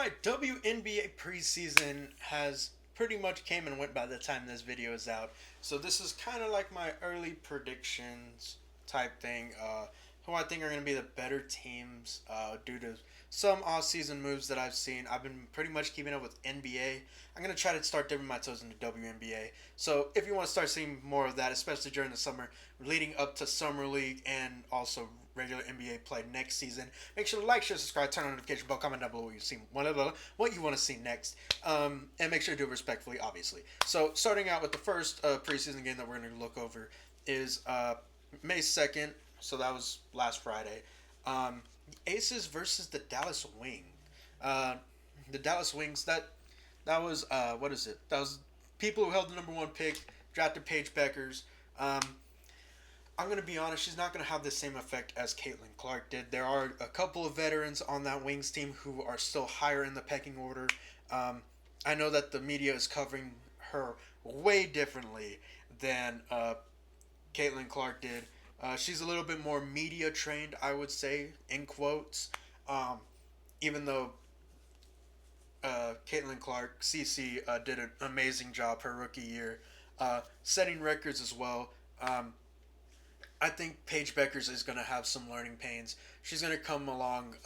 right, WNBA preseason has pretty much came and went by the time this video is out. So this is kind of like my early predictions type thing. Who I think are going to be the better teams due to some off-season moves that I've seen. I've been pretty much keeping up with NBA. I'm going to try to start dipping my toes into WNBA. So if you want to start seeing more of that, especially during the summer, leading up to Summer League and also regular NBA play next season, make sure to like, share, subscribe, turn on notification bell, comment down below what you want to see next, and make sure to do it respectfully, obviously. So starting out with the first preseason game that we're going to look over is May 2nd. So that was last Friday. Aces versus the Dallas Wing. Uh, the Dallas Wings. That was what is it? That was people who held the number one pick, drafted Paige Beckers. Um, I'm gonna be honest. She's not gonna have the same effect as Caitlin Clark did. There are a couple of veterans on that Wings team who are still higher in the pecking order. Um, I know that the media is covering her way differently than Caitlin Clark did. She's a little bit more media trained, I would say, in quotes. Um, Even though Caitlin Clark, CC, did an amazing job her rookie year, setting records as well. I think Paige Beckers is going to have some learning pains. She's going to come along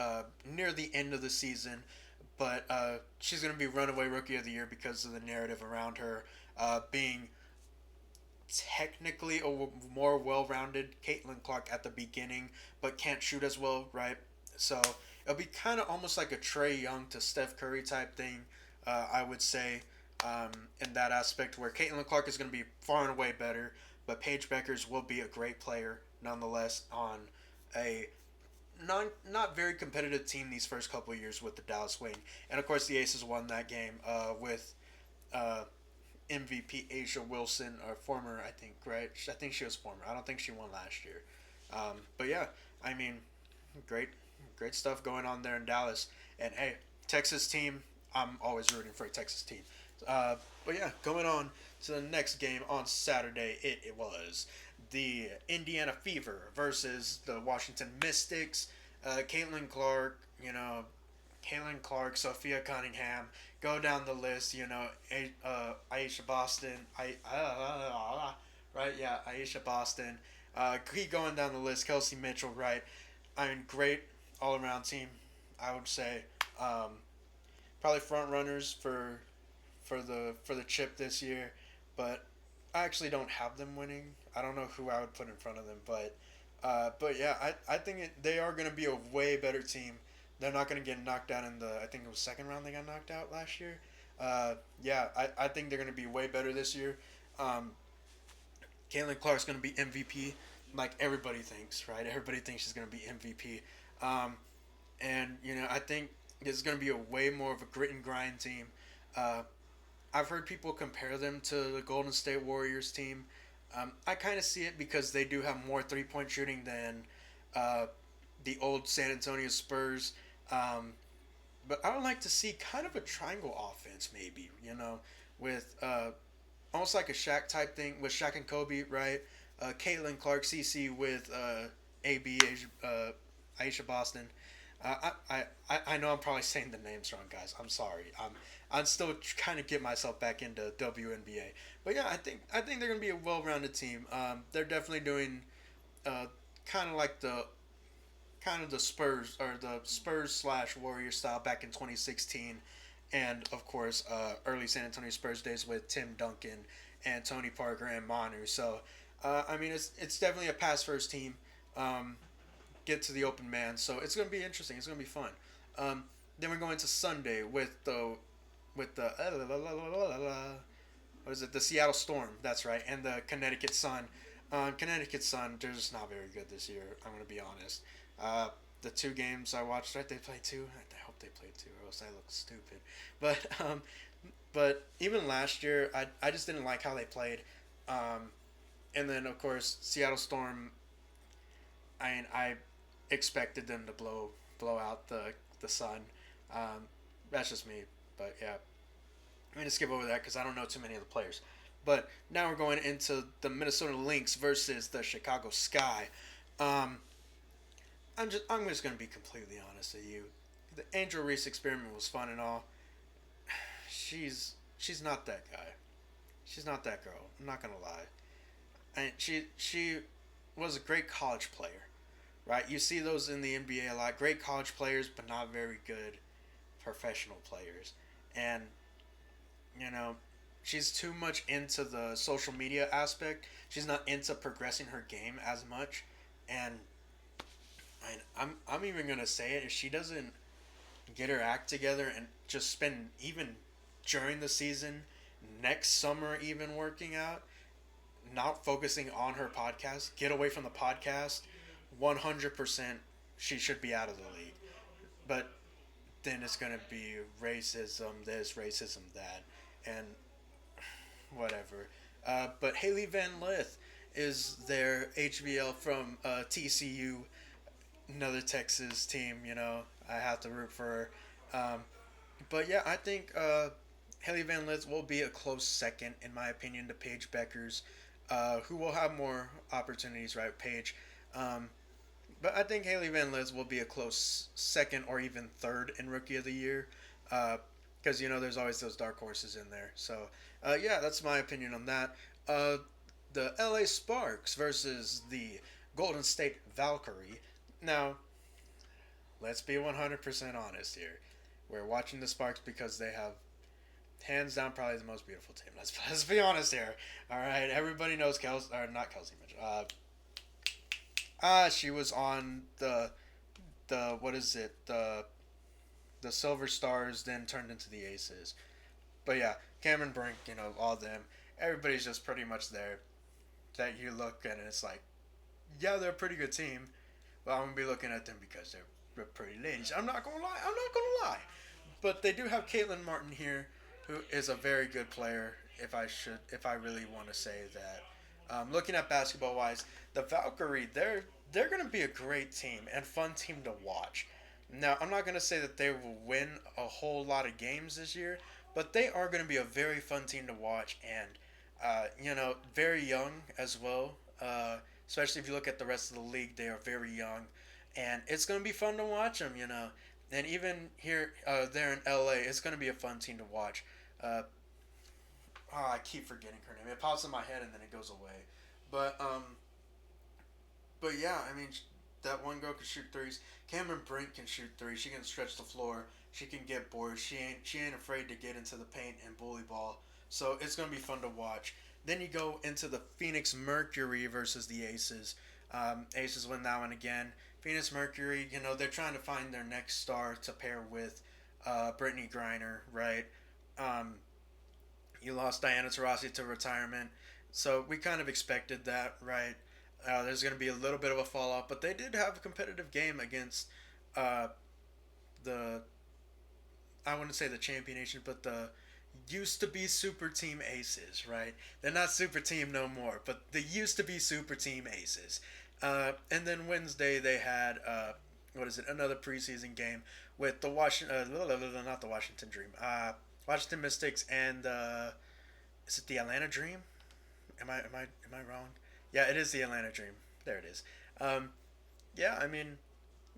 near the end of the season, but she's going to be runaway rookie of the year because of the narrative around her being technically a more well-rounded Caitlin Clark at the beginning, but can't shoot as well, right? So it'll be kind of almost like a Trey Young to Steph Curry type thing, I would say, in that aspect, where Caitlin Clark is going to be far and away better, but Paige Beckers will be a great player nonetheless on a not very competitive team these first couple of years with the Dallas Wing. And of course, the Aces won that game with uh, MVP Asia Wilson, or former, I think, right? I think she was former. I don't think she won last year. But yeah, I mean, great, great stuff going on there in Dallas. And hey, Texas team, I'm always rooting for a Texas team. But yeah, going on to the next game on Saturday, it was the Indiana Fever versus the Washington Mystics. Caitlin Clark, Caitlin Clark, Sophia Cunningham, go down the list. Aisha Boston, right? Yeah, Aisha Boston. Keep going down the list. Kelsey Mitchell, right? I mean, great all around team. I would say probably front runners for the chip this year, but I actually don't have them winning. I don't know who I would put in front of them, but yeah, I think they are going to be a way better team. They're not going to get knocked out in the, I think it was second round they got knocked out last year. Yeah, I think they're going to be way better this year. Um, Caitlin Clark's going to be MVP, like everybody thinks, right? Everybody thinks she's going to be MVP. Um, and, I think it's going to be a way more of a grit and grind team. Uh, I've heard people compare them to the Golden State Warriors team. I kind of see it because they do have more three-point shooting than uh, the old San Antonio Spurs. Um, but I would like to see kind of a triangle offense, maybe, with almost like a Shaq type thing with Shaq and Kobe, right? Caitlin Clark, CC with AB, Aisha Boston. I know I'm probably saying the names wrong, guys. I'm sorry. I'm still trying to get myself back into WNBA. But yeah, I think they're gonna be a well-rounded team. They're definitely doing uh, kind of like the Spurs or the Spurs slash Warriors style back in 2016, and of course early San Antonio Spurs days with Tim Duncan and Tony Parker and Manu. So I mean it's definitely a pass first team. Get to the open man. So it's gonna be interesting. It's gonna be fun. Then we're going to Sunday with the what is it? The Seattle Storm. That's right, and the Connecticut Sun. Connecticut Sun, they're just not very good this year. I'm gonna be honest. The two games I watched, right? They played two. I hope they played two, or else I look stupid. But but even last year, I just didn't like how they played. Um, and then of course Seattle Storm. I expected them to blow out the Sun. That's just me, but yeah, I'm gonna skip over that because I don't know too many of the players. But now we're going into the Minnesota Lynx versus the Chicago Sky. Um, I'm just gonna be completely honest with you. the Angel Reese experiment was fun and all. She's not that guy. She's not that girl. I'm not gonna lie. And she was a great college player, right? You see those in the NBA a lot. Great college players, but not very good professional players. And you know, she's too much into the social media aspect. She's not into progressing her game as much. And I'm even gonna say it, if she doesn't get her act together and just spend even during the season, next summer even working out, not focusing on her podcast, get away from the podcast, 100% she should be out of the league. But then it's going to be racism this, racism that, and whatever. But Haley Van Lith is their HVL from TCU, another Texas team. I have to root for her. But yeah, I think Haley Van Lith will be a close second, in my opinion, to Paige Beckers, who will have more opportunities, right? Paige. But I think Haley Van Lith will be a close second or even third in Rookie of the Year. Because, there's always those dark horses in there. So, yeah, that's my opinion on that. The LA Sparks versus the Golden State Valkyrie. Now, let's be 100% honest here. We're watching the Sparks because they have, hands down, probably the most beautiful team. Let's be honest here. All right, everybody knows Kelsey, or not Kelsey Mitchell. She was on the what is it, the Silver Stars, then turned into the Aces. But yeah, Cameron Brink, all them. Everybody's just pretty much there. That you look at and it's like, yeah, they're a pretty good team. But I'm gonna be looking at them because they're pretty ladies. I'm not gonna lie. I'm not gonna lie. But they do have Caitlin Martin here, who is a very good player. If I really want to say that. Looking at basketball wise, the Valkyrie, they're gonna be a great team and fun team to watch. Now, I'm not gonna say that they will win a whole lot of games this year, but they are gonna be a very fun team to watch and, very young as well. Especially if you look at the rest of the league, they are very young, and it's gonna be fun to watch them. And even here, there in LA, it's gonna be a fun team to watch. I keep forgetting her name. It pops in my head and then it goes away. But yeah, I mean, that one girl can shoot threes. Cameron Brink can shoot threes. She can stretch the floor. She can get bored. She ain't afraid to get into the paint and bully ball. So it's gonna be fun to watch. Then you go into the Phoenix Mercury versus the Aces. Aces win that one again. Phoenix Mercury, they're trying to find their next star to pair with Brittany Griner, right? You lost Diana Taurasi to retirement, so we kind of expected that, right? There's going to be a little bit of a fall off, but they did have a competitive game against uh, the, I wouldn't say the champion nation, but the used to be super team Aces, right? They're not super team no more, but they used to be super team Aces. And then Wednesday they had another preseason game with the not the Washington Dream, Washington Mystics and is it the Atlanta Dream? Am I wrong? Yeah, it is the Atlanta Dream. There it is. Yeah, I mean,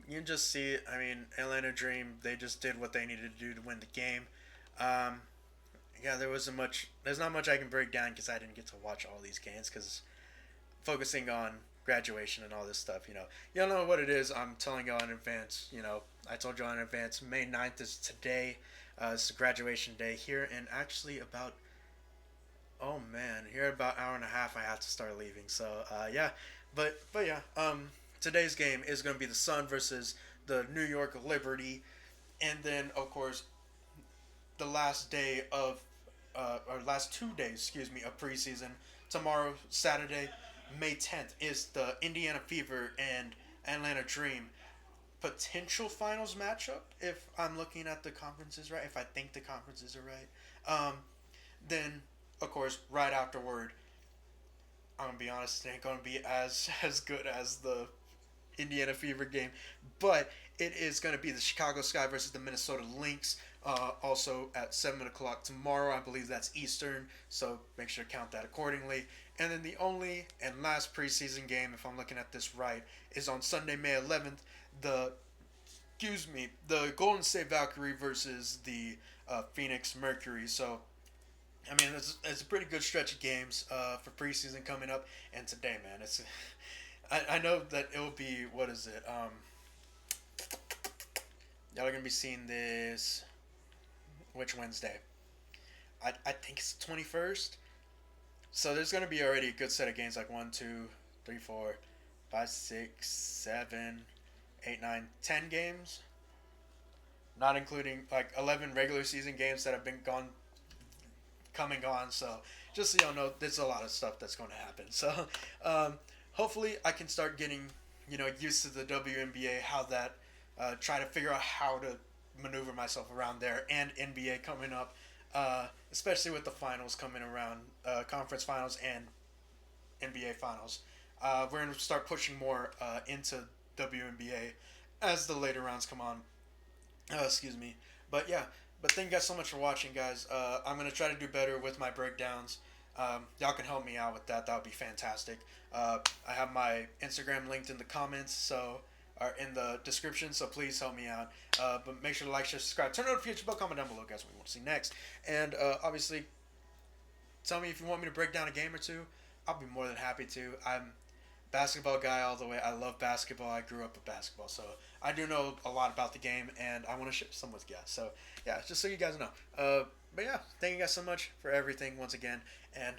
you can just see. I mean, Atlanta Dream. They just did what they needed to do to win the game. Um, yeah, There's not much I can break down because I didn't get to watch all these games because focusing on graduation and all this stuff. You don't know what it is. I'm telling y'all in advance. I told y'all in advance. May 9th is today. It's graduation day here, and actually about, oh man, here about hour and a half I have to start leaving. So yeah, but yeah, today's game is going to be the Sun versus the New York Liberty, and then of course the last day of or last 2 days, excuse me, of preseason. Tomorrow, Saturday, May 10th, is the Indiana Fever and Atlanta Dream potential finals matchup. If I'm looking at the conferences right, if I think the conferences are right, then of course right afterward, I'm gonna be honest, it ain't gonna be as good as the Indiana Fever game, but it is going to be the Chicago Sky versus the Minnesota Lynx. Also at 7 o'clock tomorrow, I believe that's Eastern. So make sure to count that accordingly. And then the only and last preseason game, if I'm looking at this right, is on Sunday, May 11th. The excuse me, the Golden State Valkyrie versus the Phoenix Mercury. So I mean, it's a pretty good stretch of games for preseason coming up, and today, man, it's. I know that it will be what is it? Y'all are gonna be seeing this which Wednesday? I think it's 21st. So there's gonna be already a good set of games like 1, 2, 3, 4, 5, 6, 7, 8, 9, 10 games, not including like 11 regular season games that have been gone coming on. So just so y'all know, there's a lot of stuff that's going to happen. So um, hopefully I can start getting used to the WNBA, how that try to figure out how to maneuver myself around there, and NBA coming up, especially with the finals coming around, conference finals and NBA finals. We're going to start pushing more into WNBA as the later rounds come on. Excuse me. But yeah, but thank you guys so much for watching, guys. I'm gonna try to do better with my breakdowns. Y'all can help me out with that. That would be fantastic. I have my Instagram linked in the comments, so or in the description. So please help me out. But make sure to like, share, subscribe, turn on notification bell, comment down below, guys, what you want to see next. And obviously, tell me if you want me to break down a game or two. I'll be more than happy to. I'm basketball guy all the way. I love basketball. I grew up with basketball, so I do know a lot about the game, and I want to share some with you guys. So yeah, just so you guys know. But yeah, thank you guys so much for everything once again, and